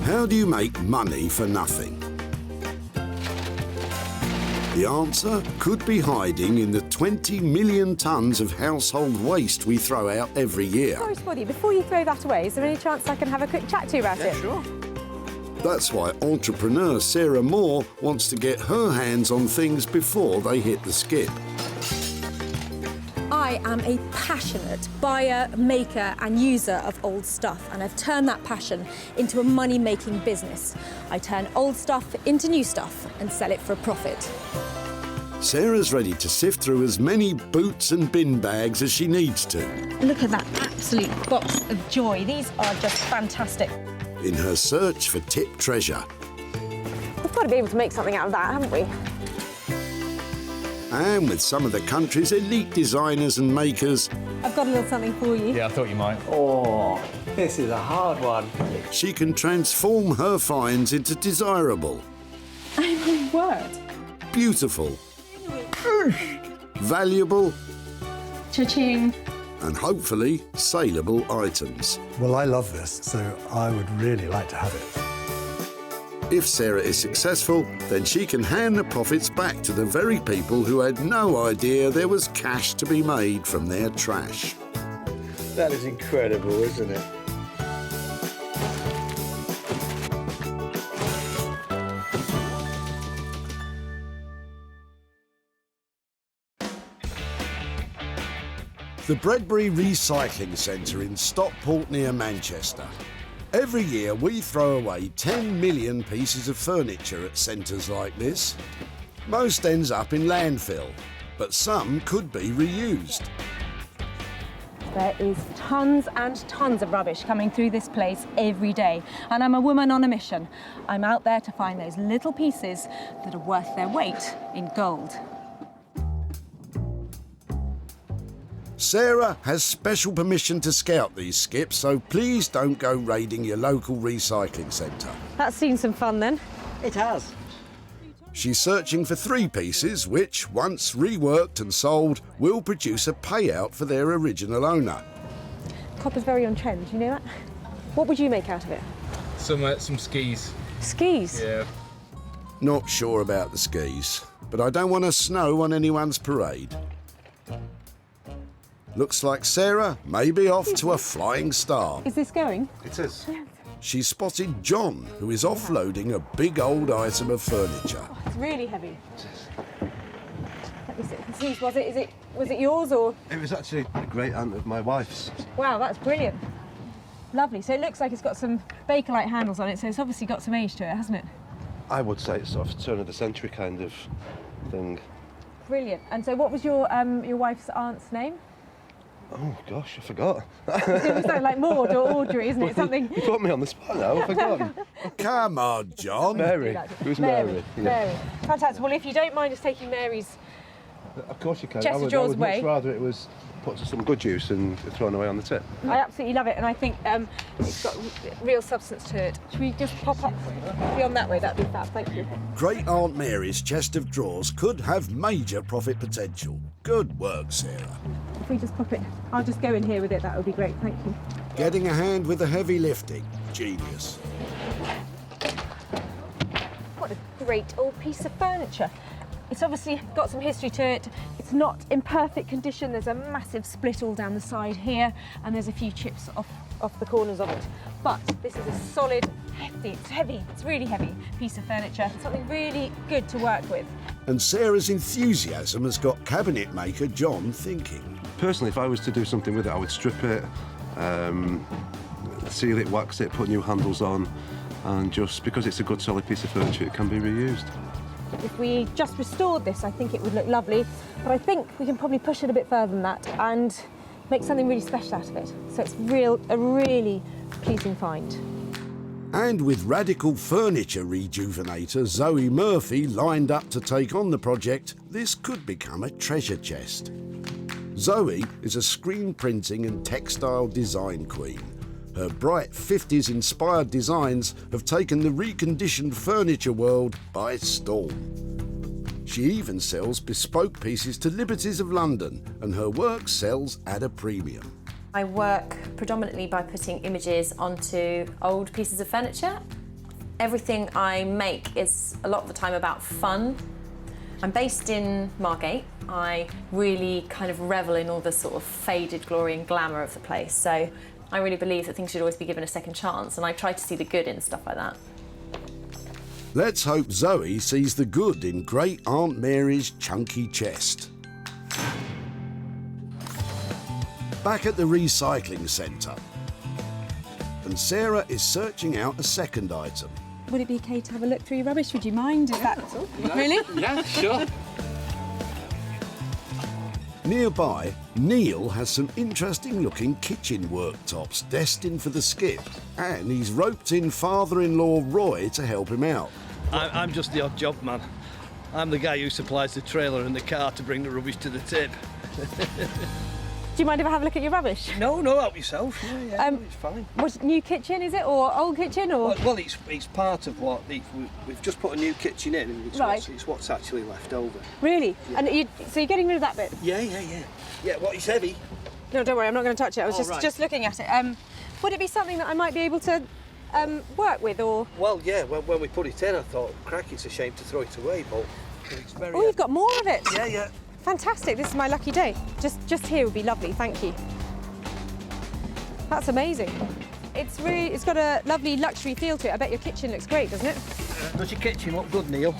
How do you make money for nothing? The answer could be hiding in the 20 million tonnes of household waste we throw out every year. Sorry, Spotty, before you throw that away, is there any chance I can have a quick chat to you about it? Sure. That's why entrepreneur Sarah Moore wants to get her hands on things before they hit the skip. I am a passionate buyer, maker and user of old stuff, and I've turned that passion into a money-making business. I turn old stuff into new stuff and sell it for a profit. Sarah's ready to sift through as many boots and bin bags as she needs to. Look at that absolute box of joy. These are just fantastic. In her search for tip treasure. We've got to be able to make something out of that, haven't we? And with some of the country's elite designers and makers, I've got a little something for you. Yeah, I thought you might. Oh, this is a hard one. she can transform her finds into desirable, My word. beautiful, valuable Cha-ching. and hopefully saleable items. Well, I love this, so I would really like to have it. If Sarah is successful, then she can hand the profits back to the very people who had no idea there was cash to be made from their trash. That is incredible, isn't it? The Bredbury Recycling Centre in Stockport near Manchester. Every year we throw away 10 million pieces of furniture at centres like this. Most ends up in landfill, but some could be reused. There is tons and tons of rubbish coming through this place every day, and I'm a woman on a mission. I'm out there to find those little pieces that are worth their weight in gold. Sarah has special permission to scout these skips, so please don't go raiding your local recycling centre. That's seen some fun then. It has. She's searching for 3 pieces which, once reworked and sold, will produce a payout for their original owner. Copper's very on trend, you know that? What would you make out of it? Some skis. Skis? Yeah. Not sure about the skis, but I don't want to snow on anyone's parade. Looks like Sarah may be off to a flying start. Is this going? It is. She spotted John, who is offloading a big old item of furniture. Oh, it's really heavy. Let me see. Was it yours or? It was actually a great aunt of my wife's. Wow, that's brilliant. Lovely. So it looks like it's got some Bakelite handles on it, so it's obviously got some age to it, hasn't it? I would say it's sort of turn of the century kind of thing. Brilliant. And so what was your wife's aunt's name? Oh gosh, I forgot. It was like Maud or Audrey, isn't it? Something. You put me on the spot now, I've forgotten. Come on, John. Mary. It was Mary. Yeah. Mary. Fantastic. Well, if you don't mind us taking Mary's Of course you can. Chest of drawers I would way. much rather it was put to some good use and thrown away on the tip. I absolutely love it, and I think it's got real substance to it. Should we just pop up beyond that way? That'd be fab, thank you. Great Aunt Mary's chest of drawers could have major profit potential. Good work, Sarah. If we just pop it, I'll just go in here with it, that would be great, thank you. Getting a hand with the heavy lifting. Genius. What a great old piece of furniture. It's obviously got some history to it. It's not in perfect condition. There's a massive split all down the side here, and there's a few chips off the corners of it. But this is a solid, hefty, it's really heavy piece of furniture. Something really good to work with. And Sarah's enthusiasm has got cabinet maker John thinking. Personally, if I was to do something with it, I would strip it, seal it, wax it, put new handles on, and just because it's a good solid piece of furniture, it can be reused. If we just restored this, I think it would look lovely, but I think we can probably push it a bit further than that and make something really special out of it. So it's a really pleasing find. And with radical furniture rejuvenator Zoe Murphy lined up to take on the project, this could become a treasure chest. Zoe is a screen printing and textile design queen. Her bright 50s-inspired designs have taken the reconditioned furniture world by storm. She even sells bespoke pieces to Liberties of London, and her work sells at a premium. I work predominantly by putting images onto old pieces of furniture Everything I make is a lot of the time about fun. I'm based in Margate. I really kind of revel in all the sort of faded glory and glamour of the place. So I really believe that things should always be given a second chance, and I try to see the good in stuff like that. Let's hope Zoe sees the good in Great Aunt Mary's chunky chest. Back at the recycling centre, and Sarah is searching out a second item. Would it be okay to have a look through your rubbish? Would you mind? Is that really? Yeah, sure. Nearby, Neil has some interesting looking kitchen worktops destined for the skip, and he's roped in father-in-law Roy to help him out. I'm just the odd job man. I'm the guy who supplies the trailer and the car to bring the rubbish to the tip. Do you mind if I have a look at your rubbish? No, help yourself. Yeah, it's fine. What, new kitchen is it, or old kitchen, or? Well, it's part of what we've just put a new kitchen in, and it's what's actually left over. Really? Yeah. And so you're getting rid of that bit? Yeah. Yeah, what, it's heavy? No, don't worry, I'm not going to touch it. I was right. just looking at it. Would it be something that I might be able to work with, or? Well, yeah, when we put it in, I thought, crack, it's a shame to throw it away, but it's very... Oh, you've got more of it? Yeah. Fantastic, this is my lucky day. Just here would be lovely, thank you. That's amazing. It's got a lovely luxury feel to it. I bet your kitchen looks great, doesn't it? Does your kitchen look good, Neil?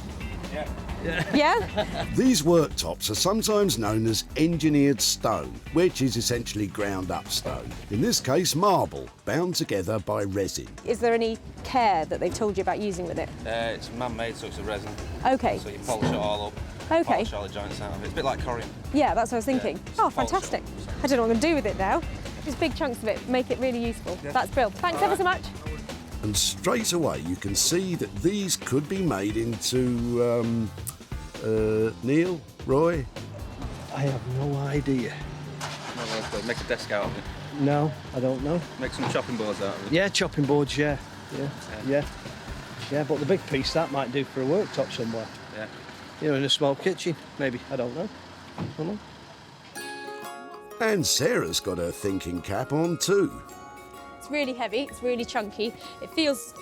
Yeah? These worktops are sometimes known as engineered stone, which is essentially ground up stone. In this case, marble, bound together by resin. Is there any care that they've told you about using with it? It's man-made, so it's a resin. Okay. So you polish it all up. Okay. Polish all the joints out of it. It's a bit like corian. Yeah, that's what I was thinking. Yeah, Oh, fantastic. I don't know what I'm going to do with it now. Just big chunks of it, make it really useful. Yeah. That's brilliant. Thanks ever so much. And straight away you can see that these could be made into, Neil, Roy? I have no idea. Make a desk out of it. No, I don't know. Make some chopping boards out of it. Yeah, chopping boards, yeah, but the big piece, that might do for a worktop somewhere. Yeah. You know, in a small kitchen, maybe, I don't know. And Sarah's got her thinking cap on too. It's really heavy, it's really chunky. It feels,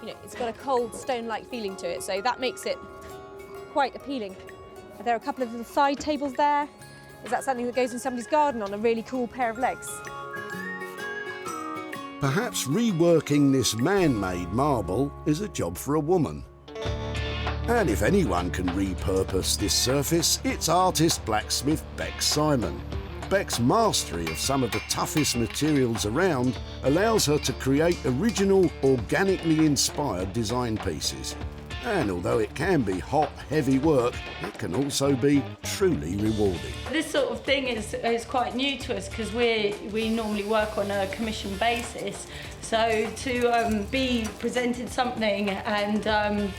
it's got a cold stone-like feeling to it, so that makes it quite appealing. Are there a couple of little side tables there? Is that something that goes in somebody's garden on a really cool pair of legs? Perhaps reworking this man-made marble is a job for a woman. And if anyone can repurpose this surface, it's artist blacksmith Beck Simon. Beck's mastery of some of the toughest materials around allows her to create original, organically inspired design pieces. And although it can be hot, heavy work, it can also be truly rewarding. This sort of thing is quite new to us because we normally work on a commission basis. So to be presented something and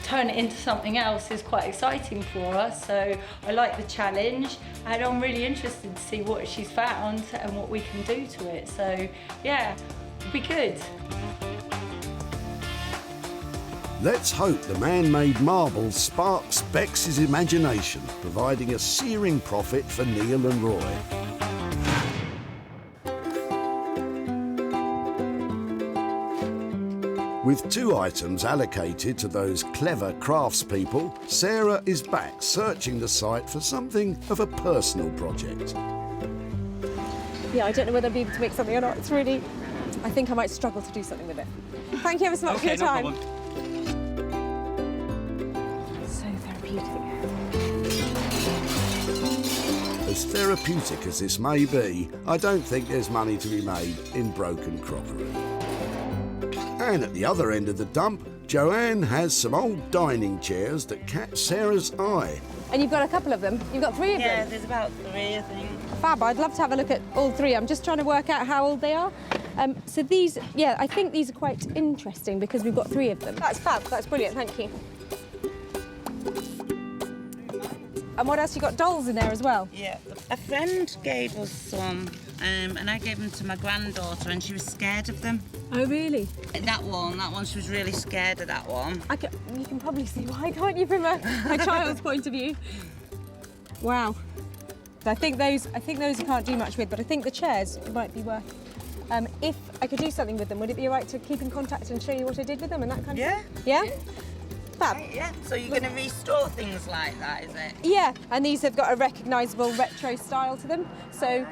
turn it into something else is quite exciting for us. So I like the challenge, and I'm really interested to see what she's found and what we can do to it. So yeah, it'll be good. Let's hope the man-made marble sparks Beck's imagination, providing a searing profit for Neil and Roy. With 2 items allocated to those clever craftspeople, Sarah is back searching the site for something of a personal project. Yeah, I don't know whether I'll be able to make something or not. It's really, I think I might struggle to do something with it. Thank you ever so much for your time. No problem. So therapeutic. As therapeutic as this may be, I don't think there's money to be made in broken crockery. And at the other end of the dump, Joanne has some old dining chairs that catch Sarah's eye. And you've got a couple of them? You've got 3 of them? Yeah, there's about 3, I think. Fab, I'd love to have a look at all 3. I'm just trying to work out how old they are. So these, yeah, I think these are quite interesting because we've got 3 of them. That's fab, that's brilliant, thank you. And what else? You got dolls in there as well? Yeah, a friend gave us some, and I gave them to my granddaughter, and she was scared of them. Oh, really? That one, she was really scared of that one. You can probably see why, can't you, from a child's point of view? Wow. I think those I can't do much with, but I think the chairs might be worth If I could do something with them, would it be all right to keep in contact and show you what I did with them and that kind of thing? Yeah. Yeah? Fab. Yeah, so you're going to restore things like that, is it? Yeah, and these have got a recognisable retro style to them. So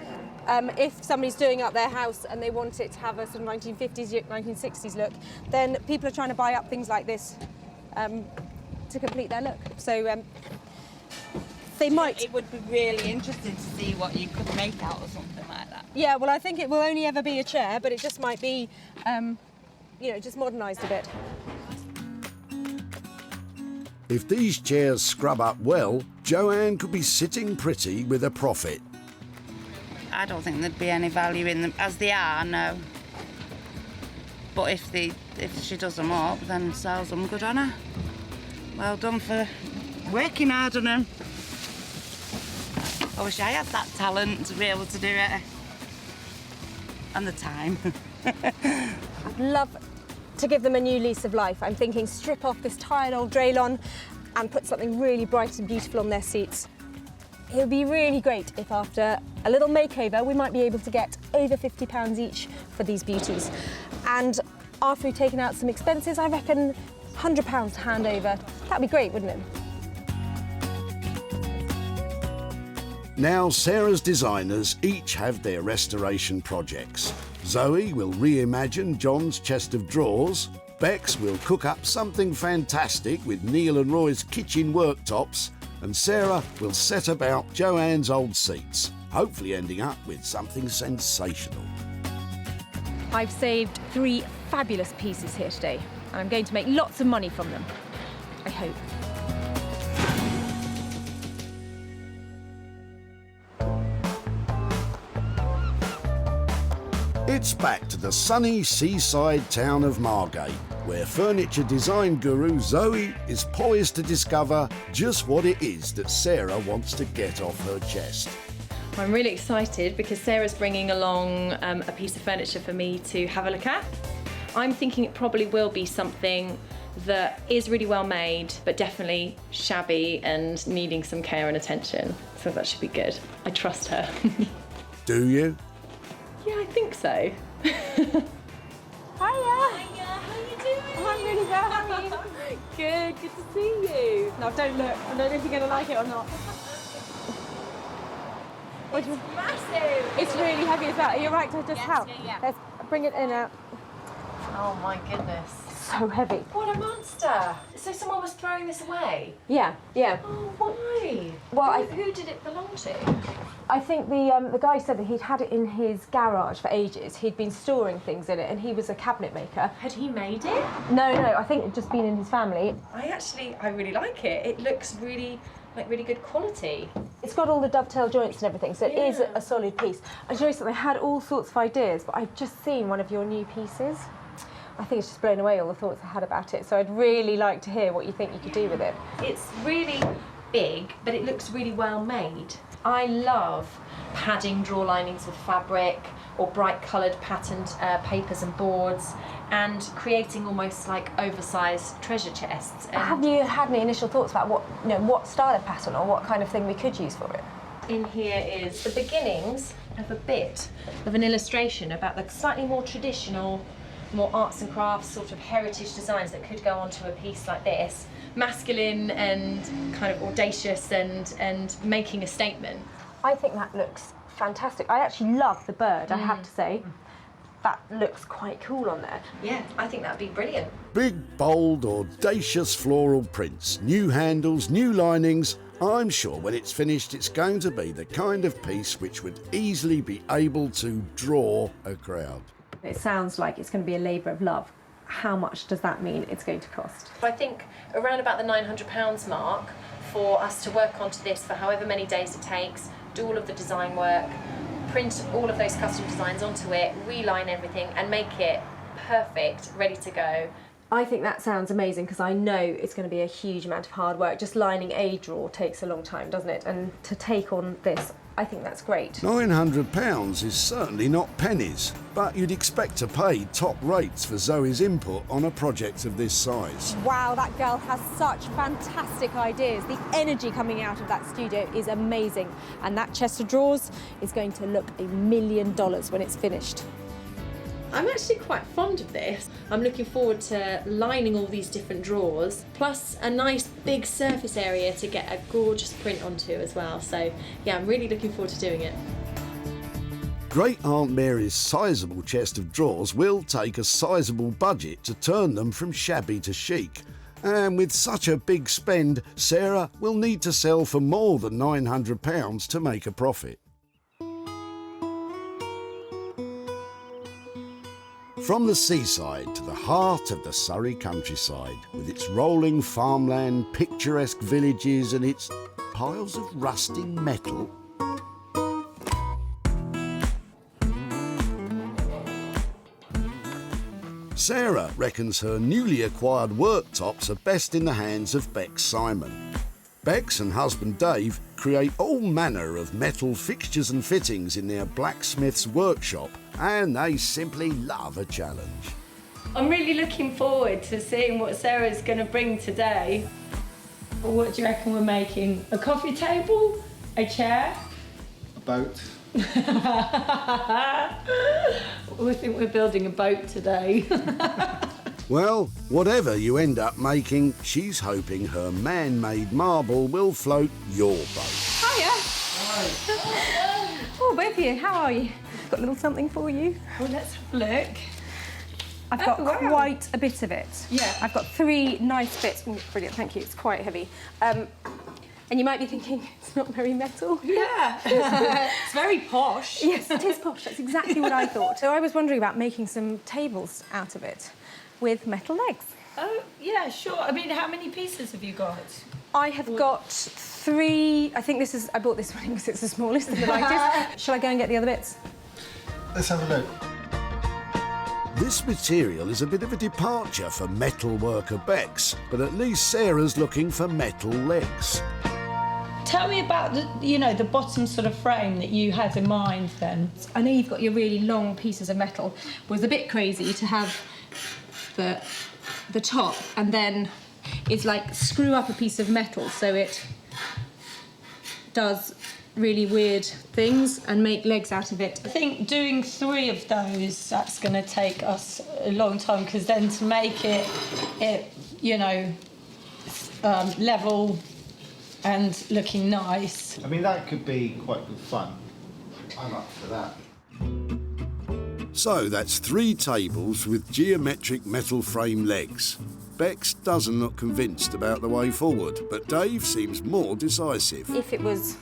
if somebody's doing up their house and they want it to have a sort of 1950s, 1960s look, then people are trying to buy up things like this to complete their look. So they might... It would be really interesting to see what you could make out of something like that. Yeah, well, I think it will only ever be a chair, but it just might be, you know, just modernised a bit. If these chairs scrub up well, Joanne could be sitting pretty with a profit. I don't think there'd be any value in them as they are, no. But if she does them up, then sells them, good on her. Well done for working hard on them. I wish I had that talent to be able to do it. And the time. I'd love to give them a new lease of life. I'm thinking strip off this tired old Draylon and put something really bright and beautiful on their seats. It would be really great if after a little makeover we might be able to get over £50 each for these beauties. And after we've taken out some expenses, I reckon £100 to hand over. That'd be great, wouldn't it? Now Sarah's designers each have their restoration projects. Zoe will reimagine John's chest of drawers. Bex will cook up something fantastic with Neil and Roy's kitchen worktops. And Sarah will set about Joanne's old seats, hopefully ending up with something sensational. I've saved 3 fabulous pieces here today, and I'm going to make lots of money from them. I hope. It's back to the sunny seaside town of Margate, where furniture design guru Zoe is poised to discover just what it is that Sarah wants to get off her chest. I'm really excited because Sarah's bringing along a piece of furniture for me to have a look at. I'm thinking it probably will be something that is really well made, but definitely shabby and needing some care and attention. So that should be good. I trust her. Do you? Yeah, I think so. Hiya! Hiya, how you doing? I'm really well, how are you? Good to see you. No, don't look. I don't know if you're going to like it or not. It's massive! It's really heavy as well. Are you right to just help? Yeah. Let's bring it in out. Oh my goodness. So heavy. What a monster! So someone was throwing this away? Yeah. Oh, why? Well, who did it belong to? I think the guy said that he'd had it in his garage for ages. He'd been storing things in it, and he was a cabinet maker. Had he made it? No, I think it'd just been in his family. I really like it. It looks really good quality. It's got all the dovetail joints and everything, so it is a solid piece. I show you something. I had all sorts of ideas, but I've just seen one of your new pieces. I think it's just blown away all the thoughts I had about it, so I'd really like to hear what you think you could do with it. It's really big, but it looks really well made. I love padding drawer linings with fabric or bright coloured patterned papers and boards, and creating almost like oversized treasure chests. And have you had any initial thoughts about what style of pattern or what kind of thing we could use for it? in here is the beginnings of a bit of an illustration about the slightly more traditional, more arts and crafts sort of heritage designs that could go onto a piece like this. Masculine and kind of audacious and making a statement. I think that looks fantastic. I actually love the bird, I have to say. That looks quite cool on there. Yeah, I think that'd be brilliant. Big, bold, audacious floral prints, new handles, new linings. I'm sure when it's finished it's going to be the kind of piece which would easily be able to draw a crowd. It sounds like it's going to be a labour of love. How much does that mean it's going to cost? I think around about the £900 mark for us to work onto this for however many days it takes, do all of the design work, print all of those custom designs onto it, reline everything and make it perfect, ready to go. I think that sounds amazing because I know it's going to be a huge amount of hard work. Just lining a drawer takes a long time, doesn't it? And to take on this, I think that's great. £900 is certainly not pennies, but you'd expect to pay top rates for Zoe's input on a project of this size. Wow, that girl has such fantastic ideas. The energy coming out of that studio is amazing. And that chest of drawers is going to look $1 million when it's finished. I'm actually quite fond of this. I'm looking forward to lining all these different drawers, plus a nice big surface area to get a gorgeous print onto as well. So yeah, I'm really looking forward to doing it. Great Aunt Mary's sizable chest of drawers will take a sizable budget to turn them from shabby to chic. And with such a big spend, Sarah will need to sell for more than £900 to make a profit. From the seaside to the heart of the Surrey countryside, with its rolling farmland, picturesque villages and its piles of rusting metal, Sarah reckons her newly acquired worktops are best in the hands of Bex Simon. Bex and husband Dave create all manner of metal fixtures and fittings in their blacksmith's workshop, and they simply love a challenge. I'm really looking forward to seeing what Sarah's going to bring today. What do you reckon we're making? A coffee table? A chair? A boat. We think we're building a boat today. Well, whatever you end up making, she's hoping her man-made marble will float your boat. Hiya. Hi. Oh, both of you, how are you? Got a little something for you. Well, let's have a look. I've got quite a bit of it. Yeah. I've got 3 nice bits. Oh, brilliant, thank you. It's quite heavy. And you might be thinking, it's not very metal. Yeah. It's very posh. Yes, it is posh. That's exactly what I thought. So I was wondering about making some tables out of it with metal legs. Oh, yeah, sure. I mean, how many pieces have you got? I have got 3. I think this is, I bought this one because it's the smallest and the lightest. Shall I go and get the other bits? Let's have a look. This material is a bit of a departure for metal worker Bex, but at least Sarah's looking for metal legs. Tell me about the bottom sort of frame that you had in mind then. I know you've got your really long pieces of metal. It was a bit crazy to have the top and then it's like screw up a piece of metal so it does really weird things and make legs out of it. I think doing 3 of those, that's going to take us a long time because then to make it level and looking nice. I mean, that could be quite good fun. I'm up for that. So that's 3 tables with geometric metal frame legs. Bex doesn't look convinced about the way forward, but Dave seems more decisive. If it was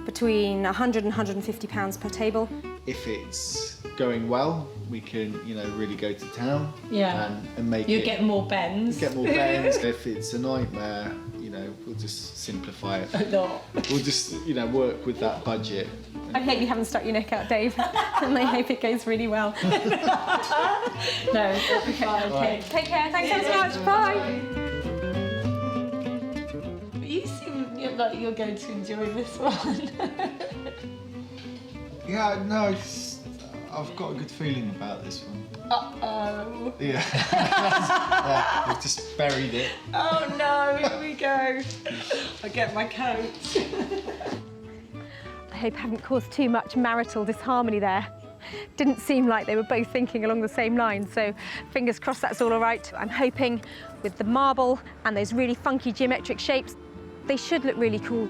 between £100 and £150 per table. If it's going well, we can, really go to town. Yeah. And make you it. get more bends. Get more bends. If it's a nightmare, we'll just simplify it. A lot. We'll just, work with that budget. I hope you haven't stuck your neck out, Dave, and I hope it goes really well. No, it'll be fine. Okay. Take care. Thanks so much. Bye. You seem like you're going to enjoy this one. Yeah, no, I've got a good feeling about this one. Uh-oh. Yeah. Yeah, I've just buried it. Oh no, here we go. I'll get my coat. I hope I haven't caused too much marital disharmony there. Didn't seem like they were both thinking along the same lines, so fingers crossed that's all right. I'm hoping with the marble and those really funky geometric shapes, they should look really cool.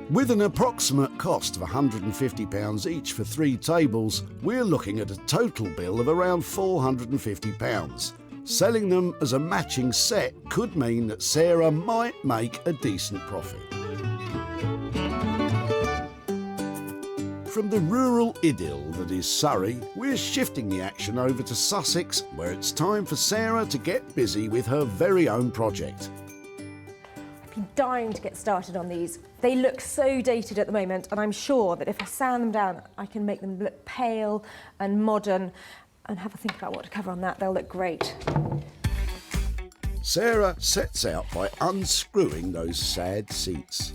With an approximate cost of £150 each for 3 tables, we're looking at a total bill of around £450. Selling them as a matching set could mean that Sarah might make a decent profit. From the rural idyll that is Surrey, we're shifting the action over to Sussex, where it's time for Sarah to get busy with her very own project. I've been dying to get started on these. They look so dated at the moment, and I'm sure that if I sand them down, I can make them look pale and modern and have a think about what to cover on that. They'll look great. Sarah sets out by unscrewing those sad seats.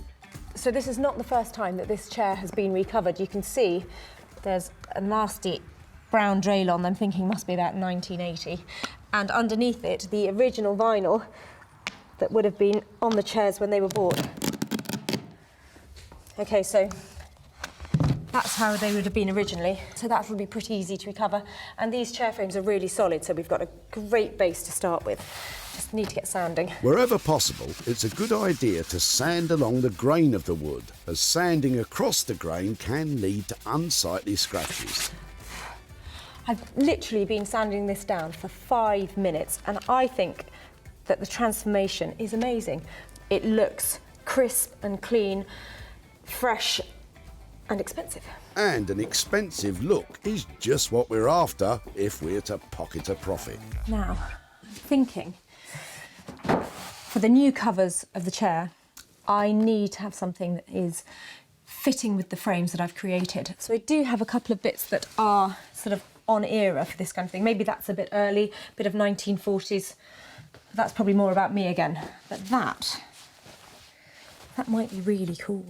So this is not the first time that this chair has been recovered. You can see there's a nasty brown draylon I'm thinking must be about 1980. And underneath it, the original vinyl that would have been on the chairs when they were bought. Okay, so That's how they would have been originally, so that will be pretty easy to recover. And these chair frames are really solid, so we've got a great base to start with. Just need to get sanding. Wherever possible, it's a good idea to sand along the grain of the wood, as sanding across the grain can lead to unsightly scratches. I've literally been sanding this down for 5 minutes, and I think that the transformation is amazing. It looks crisp and clean, fresh and expensive. And an expensive look is just what we're after if we're to pocket a profit. Now, I'm thinking, for the new covers of the chair, I need to have something that is fitting with the frames that I've created. So I do have a couple of bits that are sort of on era for this kind of thing. Maybe that's a bit early, a bit of 1940s. That's probably more about me again. But that might be really cool.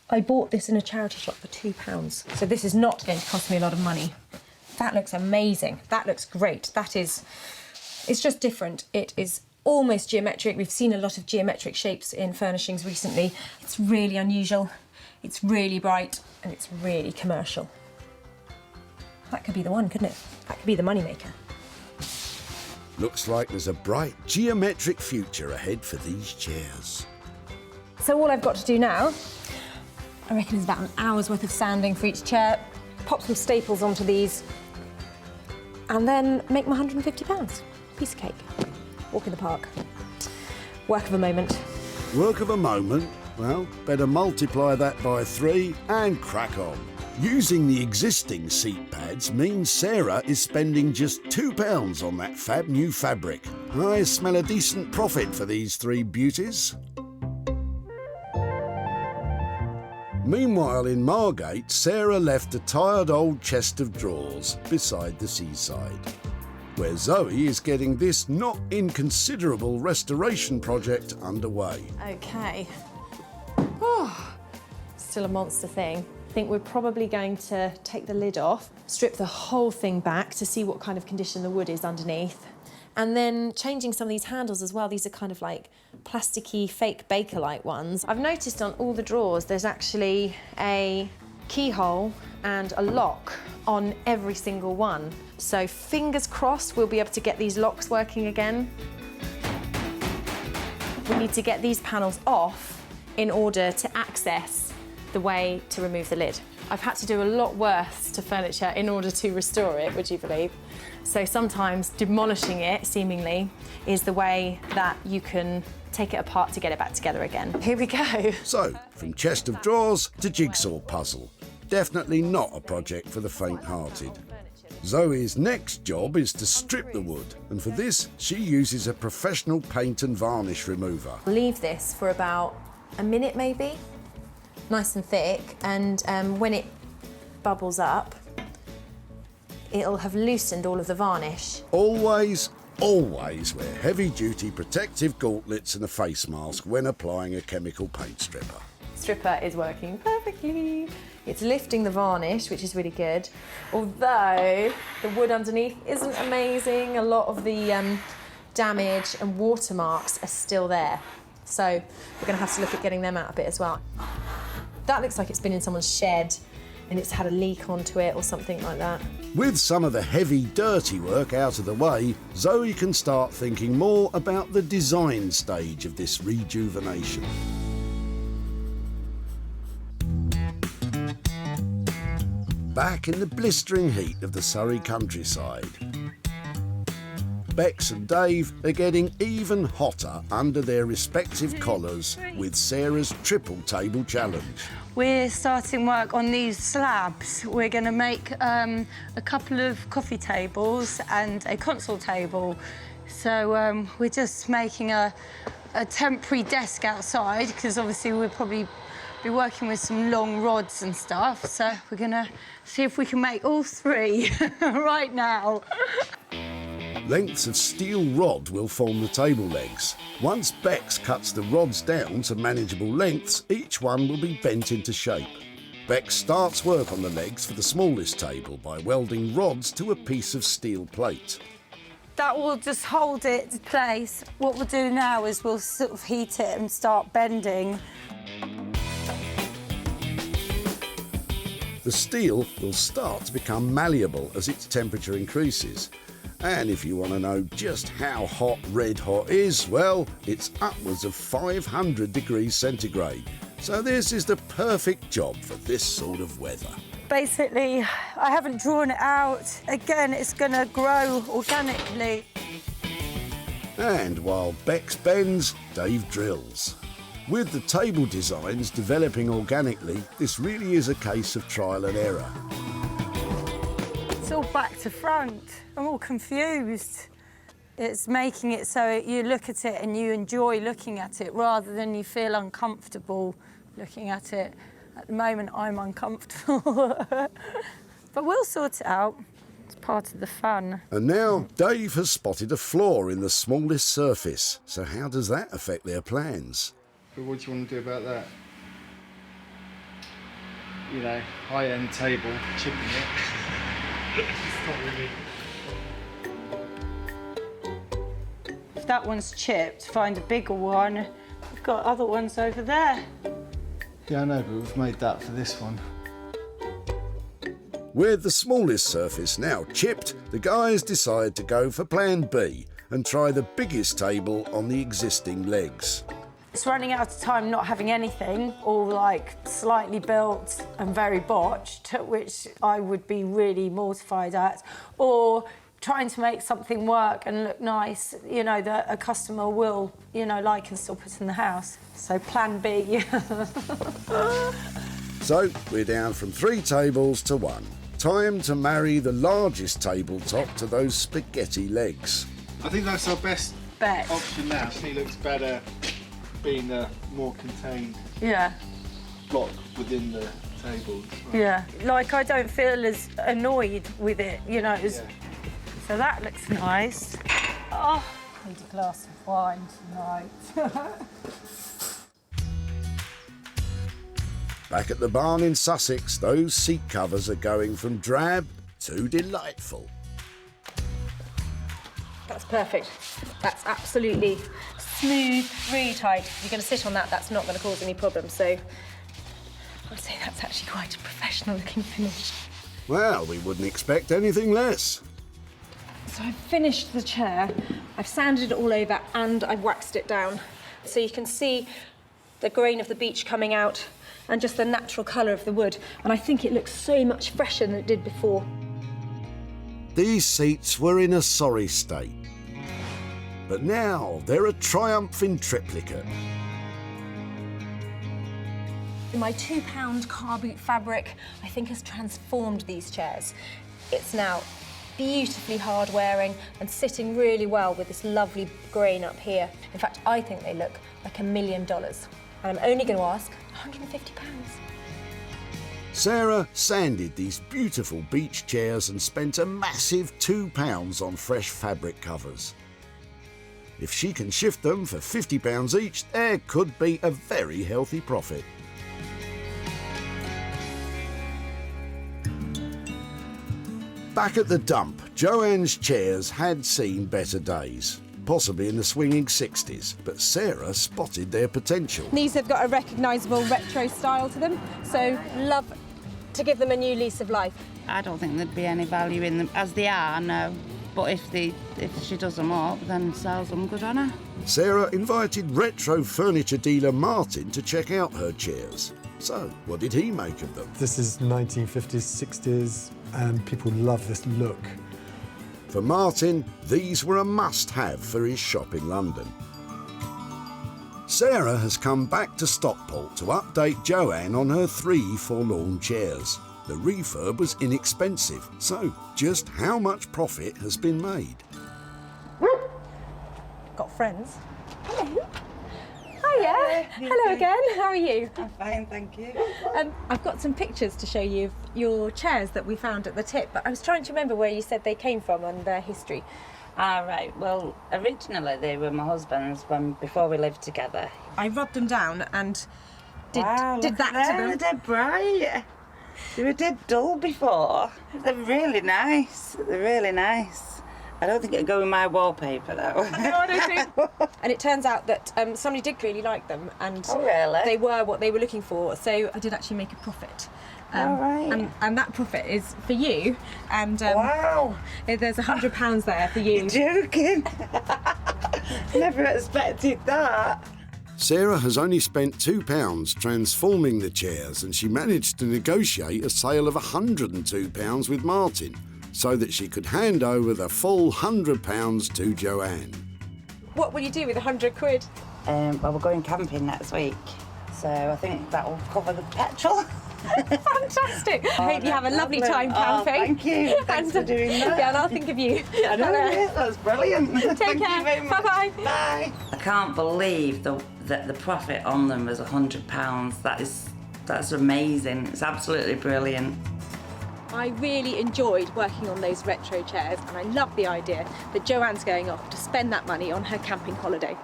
I bought this in a charity shop for £2, so this is not going to cost me a lot of money. That looks amazing. That looks great. It's just different. It is almost geometric. We've seen a lot of geometric shapes in furnishings recently. It's really unusual, it's really bright, and it's really commercial. That could be the one, couldn't it? That could be the moneymaker. Looks like there's a bright geometric future ahead for these chairs. So all I've got to do now, I reckon, is about an hour's worth of sanding for each chair, pop some staples onto these, and then make my £150. Piece of cake. Walk in the park. Work of a moment. Work of a moment? Well, better multiply that by 3 and crack on. Using the existing seat pads means Sarah is spending just £2 on that fab new fabric. I smell a decent profit for these 3 beauties. Meanwhile, in Margate, Sarah left a tired old chest of drawers beside the seaside, where Zoe is getting this not inconsiderable restoration project underway. Okay. Oh, still a monster thing. I think we're probably going to take the lid off, strip the whole thing back to see what kind of condition the wood is underneath, and then changing some of these handles as well. These are kind of like plasticky, fake Bakelite ones. I've noticed on all the drawers there's actually a keyhole and a lock on every single one. So fingers crossed we'll be able to get these locks working again. We need to get these panels off in order to access the way to remove the lid. I've had to do a lot worse to furniture in order to restore it, would you believe? So sometimes demolishing it, seemingly, is the way that you can take it apart to get it back together again. Here we go. So, from chest of drawers to jigsaw puzzle. Definitely not a project for the faint-hearted. Zoe's next job is to strip the wood, and for this, she uses a professional paint and varnish remover. Leave this for about a minute maybe, nice and thick, and when it bubbles up, it'll have loosened all of the varnish. Always wear heavy-duty protective gauntlets and a face mask when applying a chemical paint stripper. Stripper is working perfectly. It's lifting the varnish, which is really good, although the wood underneath isn't amazing. A lot of the damage and watermarks are still there. So we're going to have to look at getting them out a bit as well. That looks like it's been in someone's shed and it's had a leak onto it or something like that. With some of the heavy, dirty work out of the way, Zoe can start thinking more about the design stage of this rejuvenation. Back in the blistering heat of the Surrey countryside, Bex and Dave are getting even hotter under their respective collars with Sarah's triple table challenge. We're starting work on these slabs. We're going to make a couple of coffee tables and a console table. So we're just making a temporary desk outside because obviously we'll probably be working with some long rods and stuff. So we're going to see if we can make all 3 right now. Lengths of steel rod will form the table legs. Once Bex cuts the rods down to manageable lengths, each one will be bent into shape. Bex starts work on the legs for the smallest table by welding rods to a piece of steel plate. That will just hold it in place. What we'll do now is we'll sort of heat it and start bending. The steel will start to become malleable as its temperature increases. And if you want to know just how hot red hot is, well, it's upwards of 500 degrees centigrade. So this is the perfect job for this sort of weather. Basically, I haven't drawn it out. Again, it's going to grow organically. And while Bex bends, Dave drills. With the table designs developing organically, this really is a case of trial and error. It's all back to front. I'm all confused. It's making it so you look at it and you enjoy looking at it rather than you feel uncomfortable looking at it. At the moment, I'm uncomfortable. But we'll sort it out. It's part of the fun. And now Dave has spotted a flaw in the smallest surface. So how does that affect their plans? But what do you want to do about that? You know, high-end table, chipping it. It's not really. If that one's chipped, find a bigger one. We've got other ones over there. Yeah, I know, but we've made that for this one. With the smallest surface now chipped, the guys decide to go for plan B and try the biggest table on the existing legs. It's running out of time not having anything, all like slightly built and very botched, which I would be really mortified at, or trying to make something work and look nice, you know, that a customer will, you know, like and still put in the house. So plan B. So we're down from 3 tables to 1. Time to marry the largest tabletop to those spaghetti legs. I think that's our best Bet. option now. She looks better being a more contained Yeah. block within the table. Yeah. Like, I don't feel as annoyed with it, you know. Yeah. So that looks nice. Oh, I need a glass of wine tonight. Back at the barn in Sussex, those seat covers are going from drab to delightful. That's perfect. That's absolutely smooth, really tight. If you're going to sit on that, that's not going to cause any problems. So I'd say that's actually quite a professional looking finish. Well, we wouldn't expect anything less. So I've finished the chair, I've sanded it all over and I've waxed it down. So you can see the grain of the beech coming out and just the natural colour of the wood. And I think it looks so much fresher than it did before. These seats were in a sorry state. But now they're a triumphing triplicate. My £2 car boot fabric, I think, has transformed these chairs. It's now beautifully hard wearing and sitting really well with this lovely grain up here. In fact, I think they look like $1 million. And I'm only going to ask £150. Sarah sanded these beautiful beech chairs and spent a massive £2 on fresh fabric covers. If she can shift them for £50 each, there could be a very healthy profit. Back at the dump, Joanne's chairs had seen better days, possibly in the swinging 60s, but Sarah spotted their potential. These have got a recognisable retro style to them, so love to give them a new lease of life. I don't think there'd be any value in them as they are, no. But if she does them up, then sells them, good on her. Sarah invited retro furniture dealer Martin to check out her chairs. So, what did he make of them? This is 1950s, 60s, and people love this look. For Martin, these were a must-have for his shop in London. Sarah has come back to Stockport to update Joanne on her 3 forlorn chairs. The refurb was inexpensive, so just how much profit has been made? Got friends. Hello. Hiya. Hello again. How are you? I'm fine, thank you. I've got some pictures to show you of your chairs that we found at the tip, but I was trying to remember where you said they came from and their history. Right. Well, originally they were my husband's before we lived together. I rubbed them down and did Wow, that look at to them. them. They're dead bright. They were dead dull before. They're really nice. They're really nice. I don't think it'd go in my wallpaper though. No, I don't think. And it turns out that somebody did really like them, and Oh, really? they were what they were looking for. So I did actually make a profit. Right. And that profit is for you. And Wow. there's £100 there for you. You're joking. Never expected that. Sarah has only spent £2 transforming the chairs, and she managed to negotiate a sale of £102 with Martin, so that she could hand over the full £100 to Joanne. What will you do with £100? Well, we're going camping next week, so I think that will cover the petrol. Fantastic. I hope you have a lovely time Oh, camping. thank you. Thanks for doing that. Yeah, and I'll think of you. I know, yeah, that's brilliant. Take Thank care. you very much. Bye-bye. Bye. I can't believe that the profit on them was £100. That's amazing. It's absolutely brilliant. I really enjoyed working on those retro chairs, and I love the idea that Joanne's going off to spend that money on her camping holiday.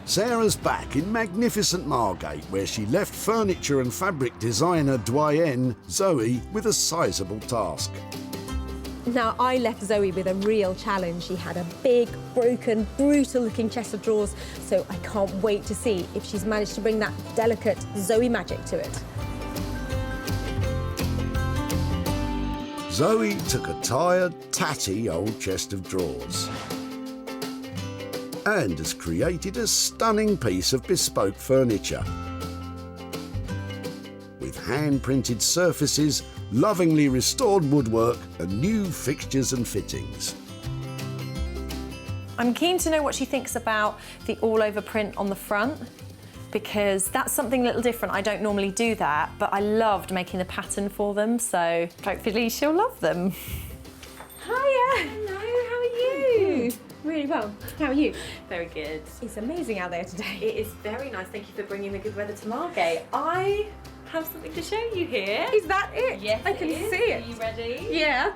Sarah's back in magnificent Margate, where she left furniture and fabric designer doyenne Zoe with a sizable task. Now, I left Zoe with a real challenge. She had a big, broken, brutal-looking chest of drawers, so I can't wait to see if she's managed to bring that delicate Zoe magic to it. Zoe took a tired, tatty old chest of drawers and has created a stunning piece of bespoke furniture. With hand-printed surfaces, lovingly restored woodwork and new fixtures and fittings. I'm keen to know what she thinks about the all-over print on the front, because that's something a little different. I don't normally do that, but I loved making the pattern for them, so hopefully she'll love them. Hiya! Hello, how are you? Really well. How are you? Very good. It's amazing out there today. It is very nice. Thank you for bringing the good weather to Margate. I have something to show you here. Is that it? Yes, I can it is. see it. Are you ready? Yeah.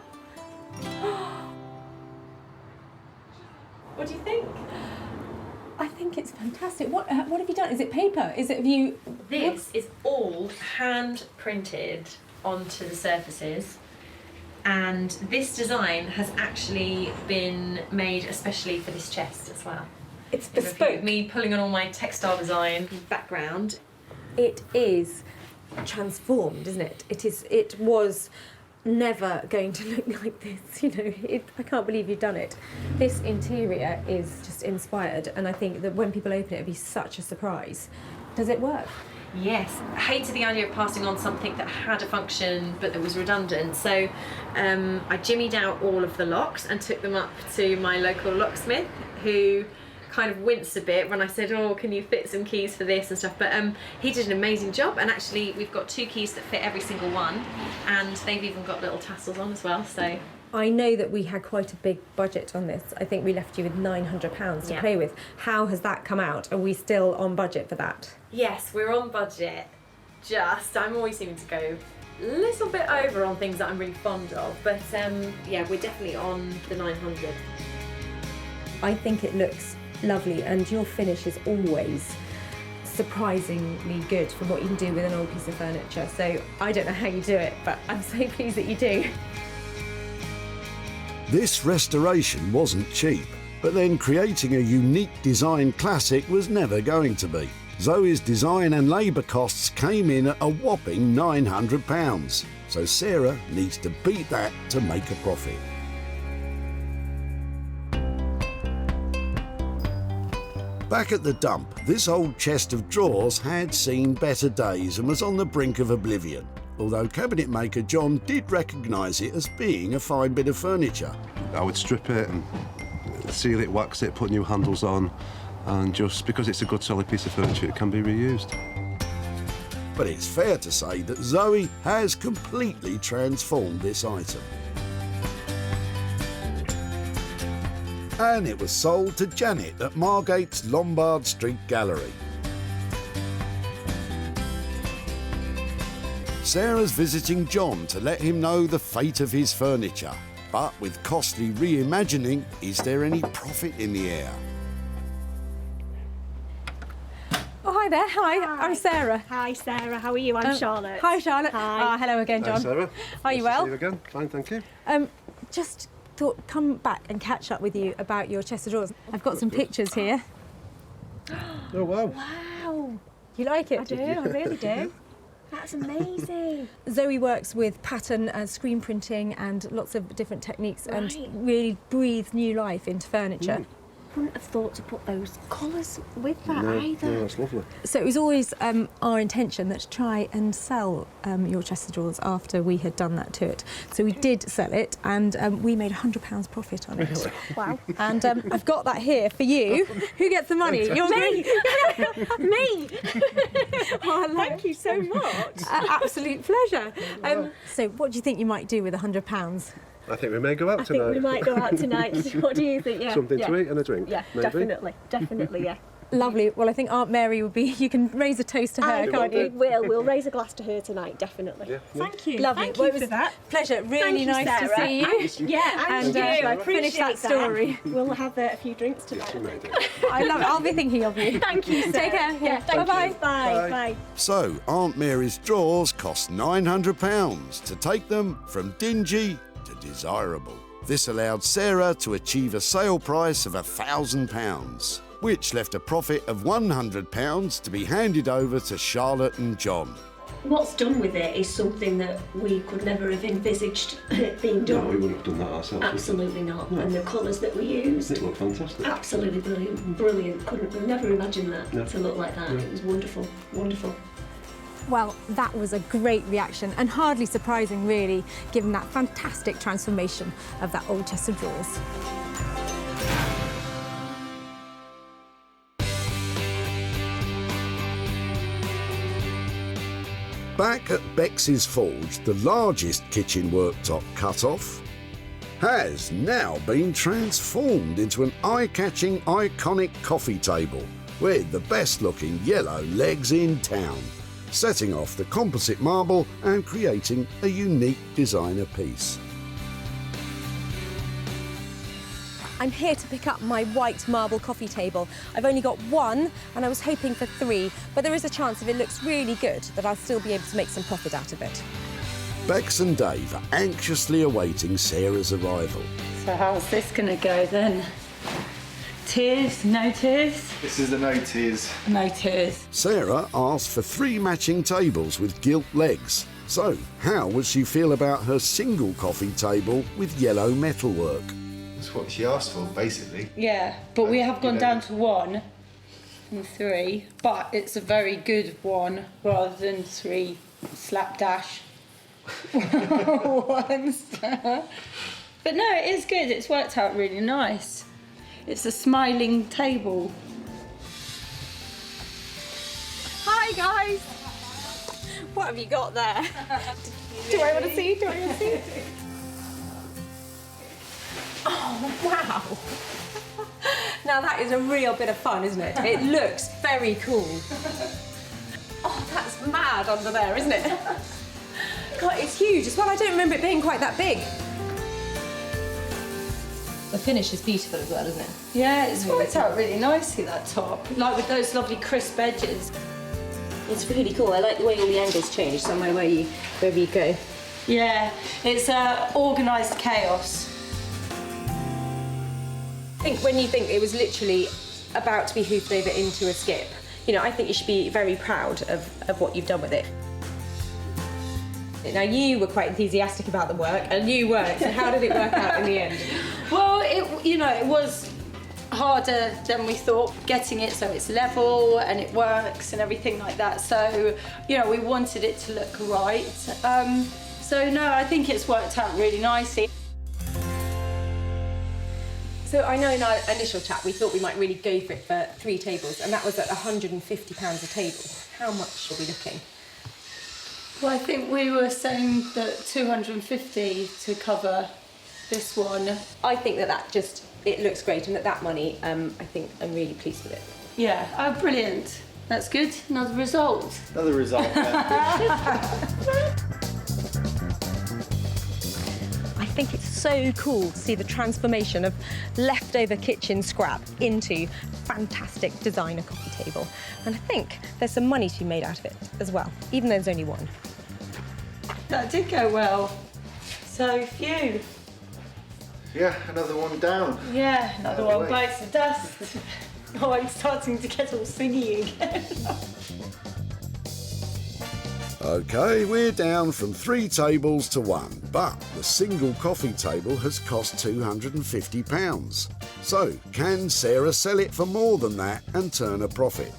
What do you think? I think it's fantastic. What have you done? Is it paper? Have you... This is all hand printed onto the surfaces, and this design has actually been made especially for this chest as well. It's bespoke. Me pulling on all my textile design background. It is transformed, isn't it? It was never going to look like this, you know. I can't believe you've done it. This interior is just inspired, and I think that when people open it, it'll be such a surprise. Does it work? Yes, I hated the idea of passing on something that had a function but that was redundant, so I jimmied out all of the locks and took them up to my local locksmith, who kind of winced a bit when I said, oh, can you fit some keys for this and stuff, but he did an amazing job, and actually we've got 2 keys that fit every single one, and they've even got little tassels on as well, so. I know that we had quite a big budget on this. I think we left you with £900 to play with. How has that come out? Are we still on budget for that? Yes, we're on budget. I'm always seeming to go a little bit over on things that I'm really fond of, but yeah, we're definitely on the 900. I think it looks lovely, and your finish is always surprisingly good for what you can do with an old piece of furniture. So I don't know how you do it, but I'm so pleased that you do. This restoration wasn't cheap, but then creating a unique design classic was never going to be. Zoe's design and labour costs came in at a whopping £900, so Sarah needs to beat that to make a profit. Back at the dump, this old chest of drawers had seen better days and was on the brink of oblivion, although cabinet maker John did recognise it as being a fine bit of furniture. I would strip it and seal it, wax it, put new handles on, and just because it's a good solid piece of furniture, it can be reused. But it's fair to say that Zoe has completely transformed this item. And it was sold to Janet at Margate's Lombard Street Gallery. Sarah's visiting John to let him know the fate of his furniture. But with costly reimagining, is there any profit in the air? Oh, hi there. Hi. I'm Sarah. Hi, Sarah. How are you? I'm Charlotte. Hi, Charlotte. Hi. Hello again, John. Hi, Sarah. Are you Nice to well? see you again. Fine, thank you. Just thought come back and catch up with you about your chest of drawers. I've got some pictures here. Oh, wow. Wow. You like it? I do. I really do. That's amazing. Zoe works with pattern and screen printing and lots of different techniques Right. and really breathes new life into furniture. Wouldn't have thought to put those colours with that No, either. no, that's lovely. So it was always our intention that to try and sell your chest of drawers after we had done that to it. So we did sell it, and we made £100 profit on it. Really? Wow. And I've got that here for you. Who gets the money? You're Me! Me! Oh, Thank you so much. absolute pleasure. So what do you think you might do with £100? I think we may go out I tonight. think we might go out tonight. What do you think? Yeah. Something yeah. to eat and a drink. Yeah, maybe. definitely. Definitely, yeah. Lovely. Well, I think Aunt Mary would be. You can raise a toast to her, And can't we you? will. We'll raise a glass to her tonight, definitely. Yeah. Thank you. Lovely. Thank Well, you it was for that. Pleasure. Really Thank you, nice to Sarah. see you. Yeah, and And, you. I finish that appreciate story. We'll have a few drinks tonight, I think. I love it. I'll be thinking of you. Thank you, Sarah. Take care. Yeah, thank Bye-bye. you. Bye. Bye. So, Aunt Mary's drawers cost £900 to take them from dingy to desirable. This allowed Sarah to achieve a sale price of £1,000, which left a profit of £100 to be handed over to Charlotte and John. What's done with it is something that we could never have envisaged being No, done. we wouldn't have done that ourselves. Absolutely not. No. And the colours that we used, It looked fantastic. absolutely brilliant. Brilliant. Couldn't have never imagined that No. to look like that. No. It was wonderful. Wonderful. Well, that was a great reaction and hardly surprising, really, given that fantastic transformation of that old chest of drawers. Back at Bex's Forge, the largest kitchen worktop cut-off has now been transformed into an eye-catching, iconic coffee table with the best-looking yellow legs in town, setting off the composite marble and creating a unique designer piece. I'm here to pick up my white marble coffee table. I've only got one and I was hoping for 3, but there is a chance if it looks really good that I'll still be able to make some profit out of it. Bex and Dave are anxiously awaiting Sarah's arrival. So how's this going to go then? Tears? No tears? This is the no tears. No tears. Sarah asked for 3 matching tables with gilt legs. So, how would she feel about her single coffee table with yellow metalwork? That's what she asked for, basically. Yeah, but we have gone You know- down to 1 and 3, but it's a very good 1 rather than 3 slapdash ones. But no, it is good. It's worked out really nice. It's a smiling table. Hi guys! What have you got there? Do I want to see? Do I want to see? Oh, wow! Now that is a real bit of fun, isn't it? It looks very cool. Oh, that's mad under there, isn't it? God, it's huge as well. I don't remember it being quite that big. The finish is beautiful as well, isn't it? Yeah, it's worked out really nicely, that top. Like with those lovely crisp edges. It's really cool. I like the way all the angles change, somewhere wherever you go. Yeah, it's organised chaos. I think when you think it was literally about to be hoofed over into a skip, you know, I think you should be very proud of what you've done with it. Now, you were quite enthusiastic about the work, and you weren't, so how did it work out in the end? Well, it was harder than we thought, getting it so it's level and it works and everything like that. So, we wanted it to look right. So, no, I think it's worked out really nicely. So I know in our initial chat we thought we might really go for it for 3 tables, and that was at £150 a table. How much are we looking? Well, I think we were saying that 250 to cover this one. I think that it looks great, and that money, I think I'm really pleased with it. Yeah, oh, brilliant. That's good. Another result. Another result. Yeah. I think it's so cool to see the transformation of leftover kitchen scrap into fantastic designer coffee table. And I think there's some money to be made out of it as well, even though there's only one. That did go well. So phew. Yeah, another one down. Yeah, another one bites the dust. Oh, I'm starting to get all singy again. OK, we're down from 3 tables to 1, but the single coffee table has cost £250. So, can Sarah sell it for more than that and turn a profit?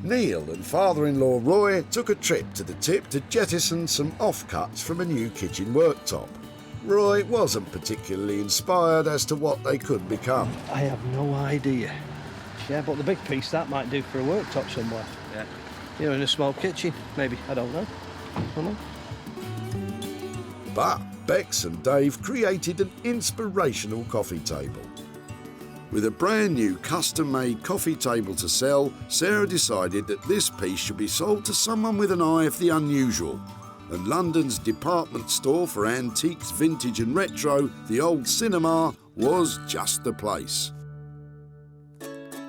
Neil and father-in-law Roy took a trip to the tip to jettison some offcuts from a new kitchen worktop. Roy wasn't particularly inspired as to what they could become. I have no idea. Yeah, but the big piece, that might do for a worktop somewhere. Yeah. You know, in a small kitchen, maybe. I don't know. But Bex and Dave created an inspirational coffee table. With a brand new custom-made coffee table to sell, Sarah decided that this piece should be sold to someone with an eye for the unusual. And London's department store for antiques, vintage and retro, the Old Cinema, was just the place.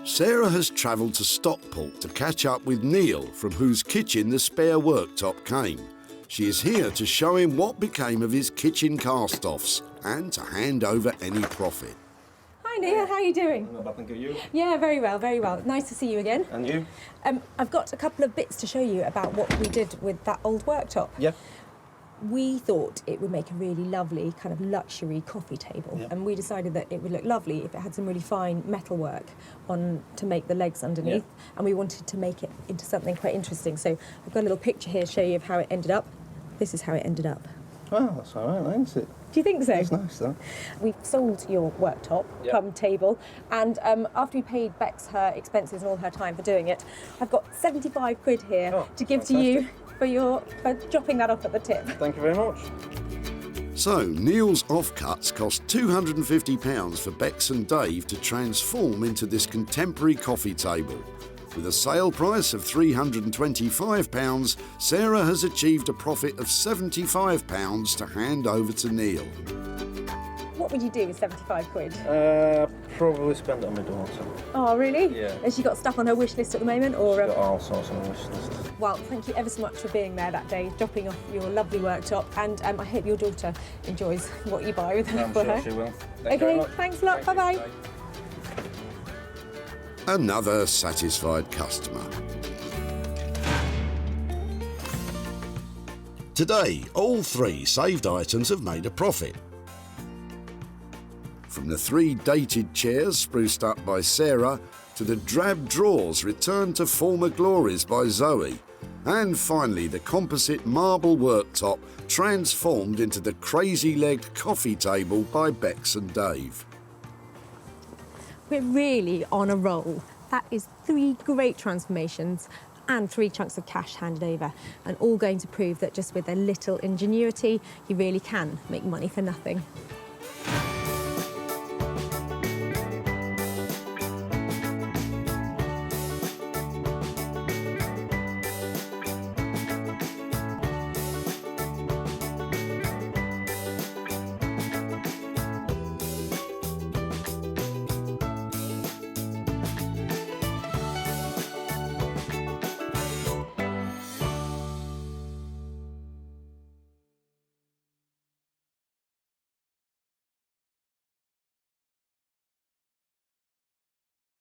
Sarah has travelled to Stockport to catch up with Neil, from whose kitchen the spare worktop came. She is here to show him what became of his kitchen cast-offs and to hand over any profit. Hi Neil, how are you doing? Not bad, thank you. Yeah, very well, very well. Nice to see you again. And you? I've got a couple of bits to show you about what we did with that old worktop. Yeah. We thought it would make a really lovely kind of luxury coffee table, and we decided that it would look lovely if it had some really fine metalwork on to make the legs underneath, and we wanted to make it into something quite interesting. So I've got a little picture here to show you of how it ended up. This is how it ended up. Well, that's all right, isn't it? Do you think so? That's nice, though. We've sold your worktop, come table, and after we paid Bex her expenses and all her time for doing it, I've got 75 quid here to give to you for dropping that off at the tip. Thank you very much. So, Neil's offcuts cost £250 for Bex and Dave to transform into this contemporary coffee table. With a sale price of £325, Sarah has achieved a profit of £75 to hand over to Neil. What would you do with 75 quid? Probably spend it on my daughter. Oh, really? Yeah. Has she got stuff on her wish list at the moment? Or She's got all sorts on her wish list. Well, thank you ever so much for being there that day, dropping off your lovely worktop, and I hope your daughter enjoys what you buy with her. I'm sure she will. Thank you very much. Thanks a lot. Bye-bye. Another satisfied customer. Today, all 3 saved items have made a profit. From the 3 dated chairs spruced up by Sarah, to the drab drawers returned to former glories by Zoe, and finally the composite marble worktop transformed into the crazy-legged coffee table by Bex and Dave. We're really on a roll. That is 3 great transformations and 3 chunks of cash handed over, and all going to prove that just with a little ingenuity, you really can make money for nothing.